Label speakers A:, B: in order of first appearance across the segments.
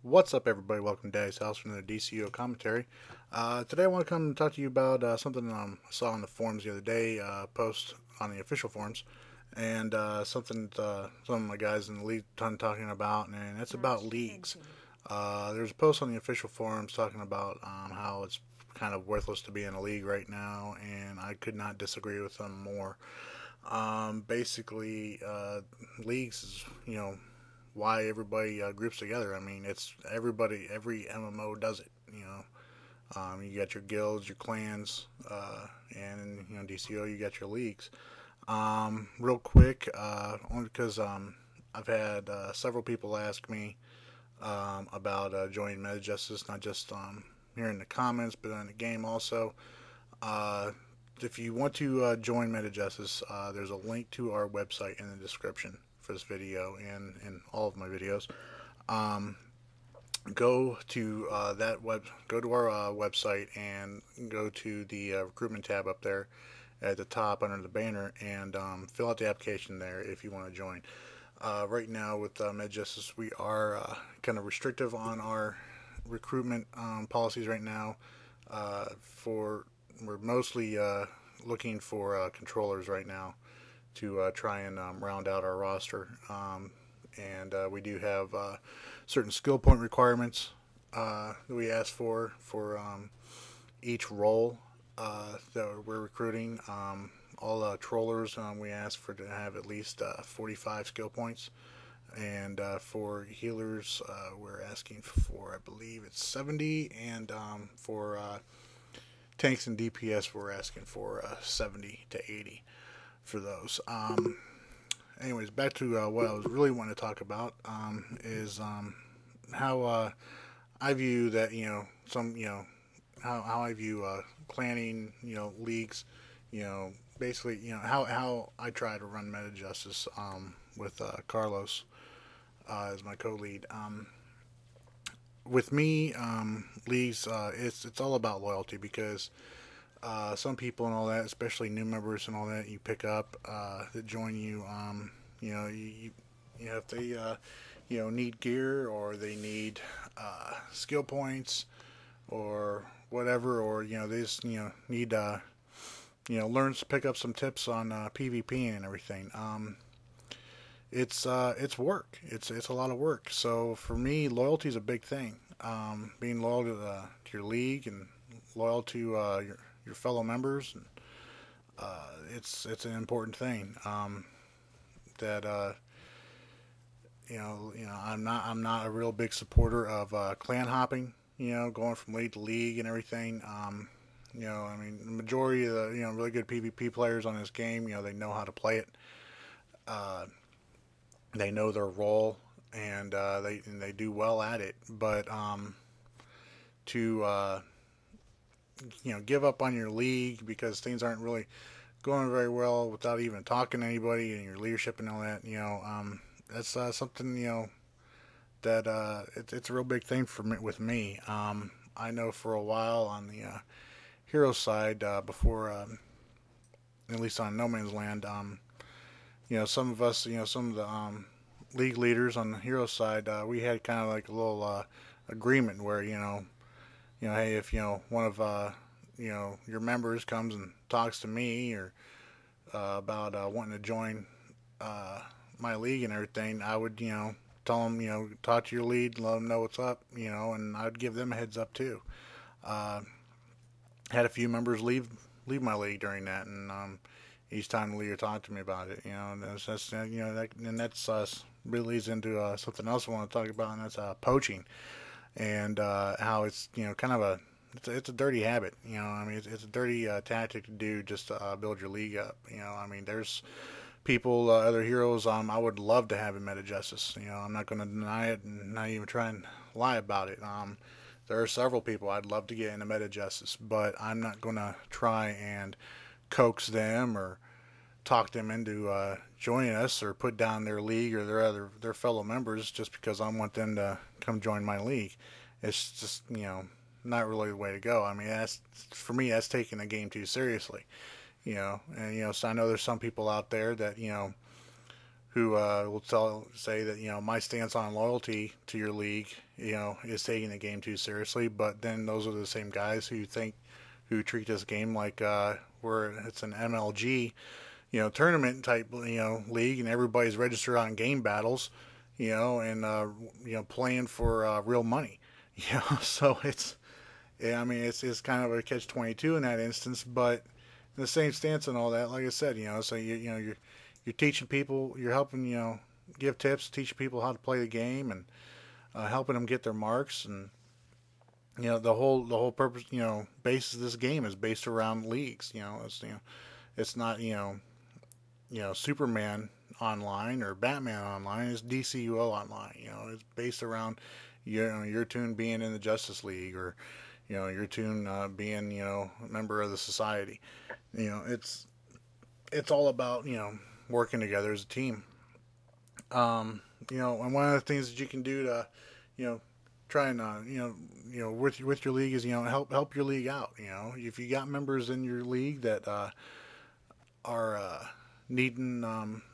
A: What's up, everybody? Welcome to Daddy's House for another DCO commentary. Today, I want to come and talk to you about something I saw on the forums the other day, post on the official forums, and something some of my guys in the league ton talking about, and it's about leagues. There's a post on the official forums talking about how it's kind of worthless to be in a league right now, and I could not disagree with them more. Basically, leagues is why everybody groups together. I mean, it's everybody. Every MMO does it. You got your guilds, your clans, and DCO. You got your leagues. Real quick, only because I've had several people ask me about joining Meta Justice, not just here in the comments, but in the game also. Uh, if you want to join Meta Justice, there's a link to our website in the description for this video and in all of my videos. Um, go to go to our website and go to the recruitment tab up there at the top under the banner and fill out the application there if you want to join. Right now with Med Justice, we are kind of restrictive on our recruitment policies right now. For we're mostly looking for controllers right now to try and round out our roster. And we do have certain skill point requirements that we ask for each role that we're recruiting. All trollers, we ask for to have at least 45 skill points. And for healers, we're asking for, I believe it's 70. And for tanks and DPS, we're asking for 70 to 80 for those. Anyways, back to what I was really wanting to talk about is how I view that how I view clanning leagues, basically how I try to run meta justice with Carlos as my co-lead. With me, leagues, it's all about loyalty because some people and all that, especially new members and all that, you pick up that join you. If they need gear or they need skill points or whatever, or they just need learn to pick up some tips on PvP and everything. It's work. It's a lot of work. So for me, loyalty is a big thing. Being loyal to your league and loyal to your fellow members. It's an important thing. That I'm not a real big supporter of clan hopping. Going from league to league and everything. I mean, the majority of the really good PvP players on this game, they know how to play it. Uh, they know their role and they do well at it. But to give up on your league because things aren't really going very well without even talking to anybody and your leadership and all that. That's something that it's a real big thing for me with me. I know for a while on the hero side before, at least on No Man's Land, some of us, some of the league leaders on the hero side, we had kind of like a little agreement where hey, if one of your members comes and talks to me or about wanting to join my league and everything, I would tell them talk to your lead, let them know what's up, and I'd give them a heads up too. Uh, had a few members leave my league during that, and each time the leader talked to me about it, and that's really leads into something else I want to talk about, and that's poaching and how it's kind of it's a dirty habit. I mean, it's a dirty tactic to do just to build your league up. I mean, there's people, other heroes. I would love to have in Meta Justice. I'm not going to deny it and not even try and lie about it. There are several people I'd love to get into Meta Justice, but I'm not going to try and coax them or talk them into joining us or put down their league or their fellow members just because I want them to come join my league. It's just not really the way to go. I mean, that's for me. That's taking the game too seriously. And so I know there's some people out there that who will say that, my stance on loyalty to your league, is taking the game too seriously. But then those are the same guys who treat this game like where it's an MLG, tournament type, league, and everybody's registered on game battles, and playing for real money, So yeah, I mean, it's kind of a catch-22 in that instance, but in the same stance and all that, like I said, so you're teaching people, you're helping, give tips, teaching people how to play the game, and helping them get their marks, and the whole purpose, basis of this game is based around leagues. It's not Superman online or Batman online. It's DCUO online. It's based around your tune being in the Justice League, or your tune being a member of the society. It's all about working together as a team. And one of the things that you can do to try and with your league is help your league out. If you got members in your league that are needing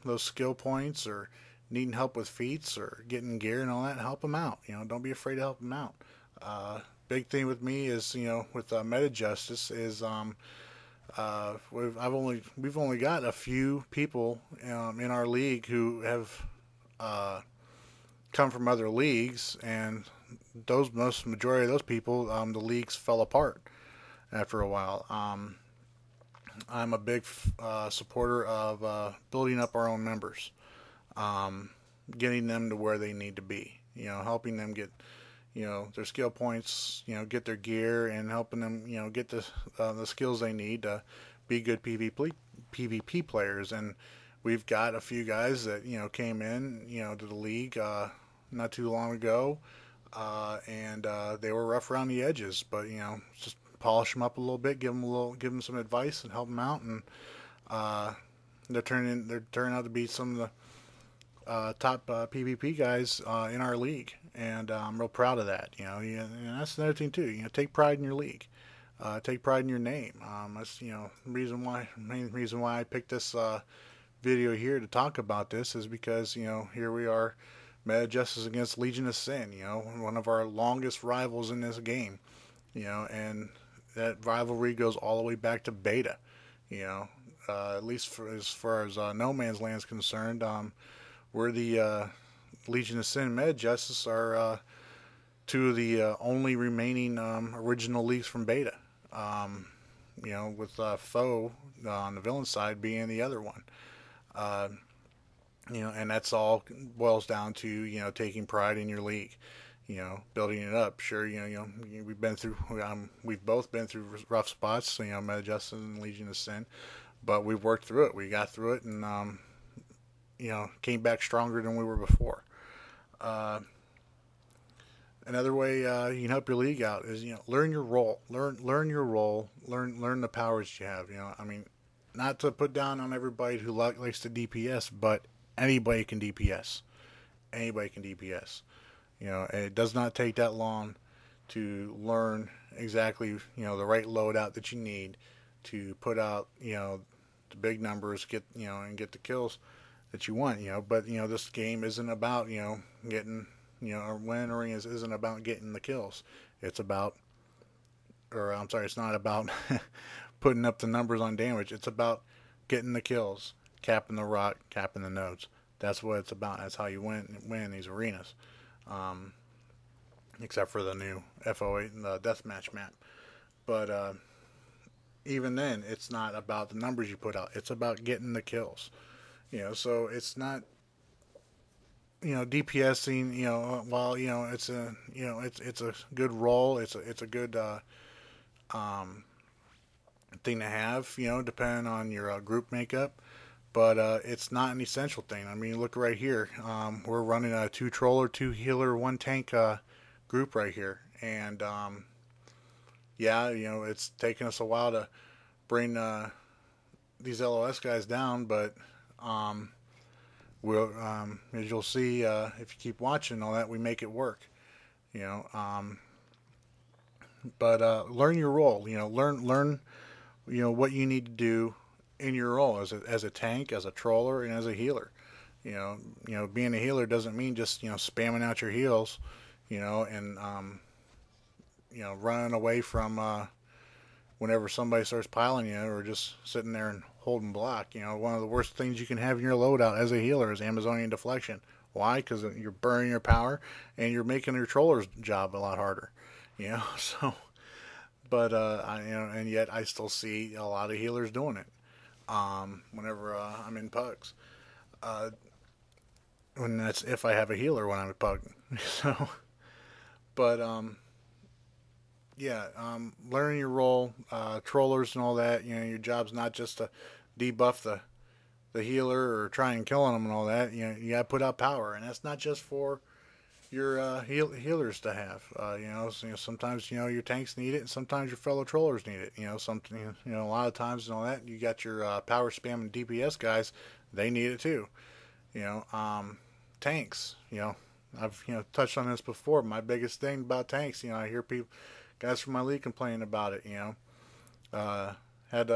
A: those skill points, or needing help with feats, or getting gear and all that, help them out. Don't be afraid to help them out. Big thing with me is with meta justice is we've only got a few people in our league who have come from other leagues, and majority of those people, the leagues fell apart after a while. I'm a big supporter of building up our own members, getting them to where they need to be. Helping them get their skill points, get their gear, and helping them get the skills they need to be good PvP players. And we've got a few guys that came in to the league not too long ago, and they were rough around the edges, but just polish them up a little bit, give them some advice, and help them out, and they're turning out to be some of the top PvP guys in our league, and I'm real proud of that. And that's another thing too. Take pride in your league, take pride in your name. That's main reason why I picked this video here to talk about this is because here we are, Meta Justice against Legion of Sin. One of our longest rivals in this game. And that rivalry goes all the way back to beta. At least as far as No Man's Land is concerned, we're the Legion of Sin and Meta Justice are two of the only remaining original leagues from beta. With Foe on the villain side being the other one. And that's all boils down to taking pride in your league. Building it up. Sure, we've both been through rough spots. Meta Justice and Legion of Sin, but we've worked through it. We got through it, and came back stronger than we were before. Another way you can help your league out is learn your role. Learn your role. Learn the powers you have. Not to put down on everybody who likes to DPS, but anybody can DPS. Anybody can DPS. It does not take that long to learn exactly the right loadout that you need to put out the big numbers, and get the kills that you want. But this game isn't about getting or winning isn't about getting the kills. It's about, it's not about putting up the numbers on damage. It's about getting the kills, capping the rock, capping the nodes. That's what it's about. That's how you win these arenas. Except for the new FO8 and the deathmatch map. But even then, it's not about the numbers you put out. It's about getting the kills. So it's not DPSing. While it's a it's a good role. It's a good thing to have. Depending on your group makeup. But it's not an essential thing. I mean, look right here. We're running a 2 troller, 2 healer, 1 tank group right here. And it's taken us a while to bring these LOS guys down, but we'll, as you'll see, if you keep watching all that, we make it work. But learn your role. Learn what you need to do in your role as a tank, as a troller, and as a healer. Being a healer doesn't mean just spamming out your heals, and running away from whenever somebody starts piling you, or just sitting there and holding block. One of the worst things you can have in your loadout as a healer is Amazonian deflection. Why? Because you're burning your power and you're making your troller's job a lot harder. So, but and yet I still see a lot of healers doing it. Whenever I'm in pugs, when that's if I have a healer when I'm a pug. So, but yeah, learning your role, trollers and all that. Your job's not just to debuff the healer or try and kill them and all that. You got to put out power, and that's not just for your healers to have. Sometimes your tanks need it, and sometimes your fellow trollers need it. A lot of times and all that, you got your power spam and DPS guys. They need it too. Tanks. I've touched on this before. My biggest thing about tanks, I hear people, guys from my league complaining about it. Had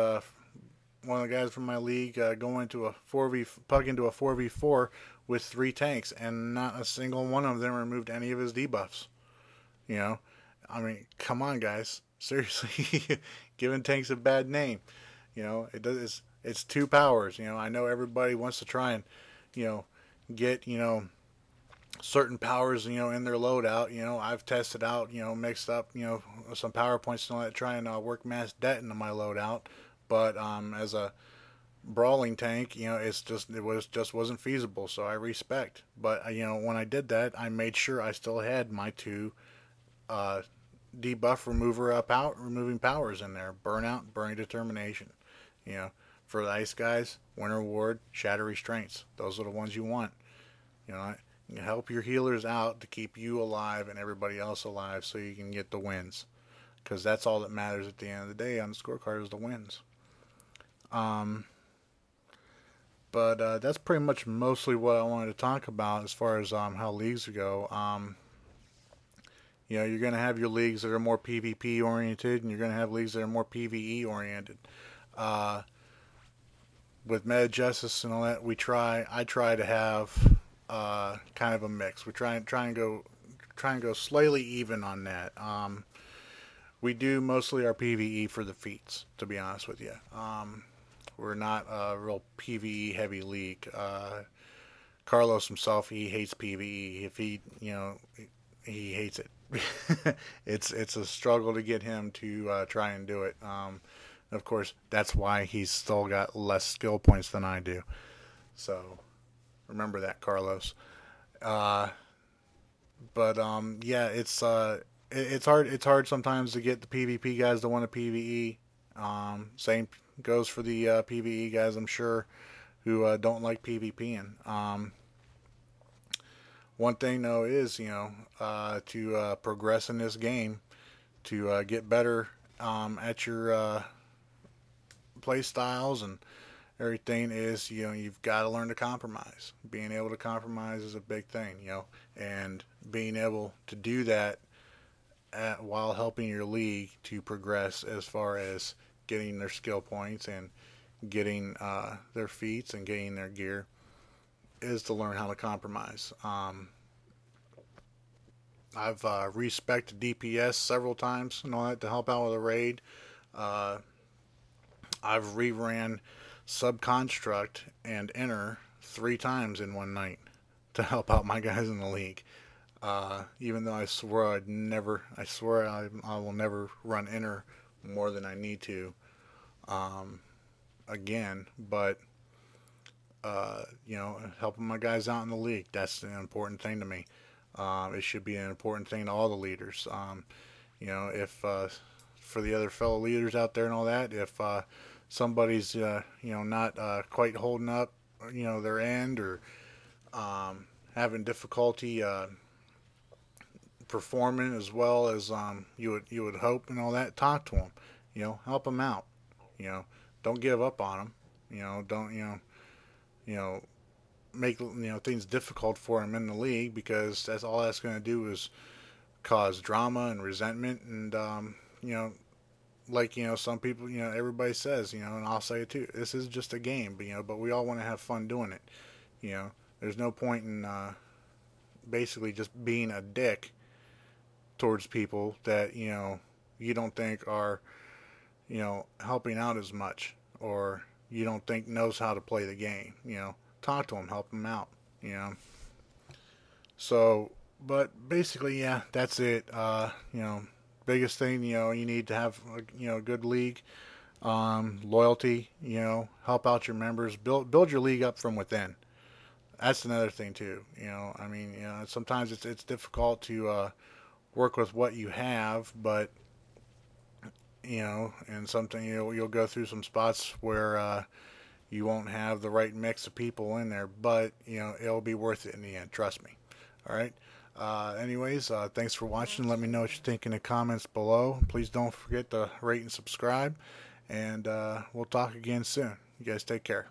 A: one of the guys from my league go into a 4v4 with 3 tanks, and not a single one of them removed any of his debuffs. I mean, come on, guys, seriously, giving tanks a bad name. It's 2 powers. I know everybody wants to try and get certain powers in their loadout. I've tested out mixed up some power points and all that, try and work mass det into my loadout, but as a brawling tank, it just wasn't feasible. So I respect. But when I did that, I made sure I still had my 2 debuff removing powers in there: burnout, burning determination. For the ice guys, winter ward, shatter restraints. Those are the ones you want. You help your healers out to keep you alive and everybody else alive, so you can get the wins. Because that's all that matters at the end of the day on the scorecard, is the wins. But that's pretty much mostly what I wanted to talk about as far as how leagues go. You're going to have your leagues that are more PvP oriented, and you're going to have leagues that are more PvE oriented. With Meta Justice and all that, I try to have kind of a mix. We try and go slightly even on that. We do mostly our PvE for the feats, to be honest with you. We're not a real PvE heavy league. Carlos himself, he hates PvE. If he hates it. It's a struggle to get him to try and do it. Of course, that's why he's still got less skill points than I do. So remember that, Carlos. But yeah, it's hard. It's hard sometimes to get the PvP guys to want to PvE. Same goes for the PvE guys, I'm sure, who don't like PvPing. One thing though is to progress in this game, to get better at your play styles and everything, is you've got to learn to compromise. Being able to compromise is a big thing, and being able to do that while helping your league to progress as far as getting their skill points and getting their feats and getting their gear, is to learn how to compromise. I've respected DPS several times and all that to help out with a raid. I've reran Subconstruct and Enter 3 times in one night to help out my guys in the league. Even though I swear I will never run Enter more than I need to again. But helping my guys out in the league, that's an important thing to me. It should be an important thing to all the leaders. If for the other fellow leaders out there and all that, if somebody's not quite holding up their end, or having difficulty performing as well as you would hope and all that, talk to them. Help them out. Don't give up on them. Don't make things difficult for them in the league, because that's all that's going to do is cause drama and resentment. And some people, everybody says, and I'll say it too, this is just a game, but we all want to have fun doing it. There's no point in basically just being a dick towards people that you don't think are helping out as much, or you don't think knows how to play the game. Talk to them, help them out. So, but basically, yeah, that's it. Biggest thing, you need to have a good league, loyalty. Help out your members, build your league up from within. That's another thing too. I mean, sometimes it's difficult to work with what you have, but and something you'll go through some spots where you won't have the right mix of people in there, but it'll be worth it in the end. Trust me. All right. Anyways, thanks for watching. Let me know what you think in the comments below. Please don't forget to rate and subscribe, and we'll talk again soon. You guys take care.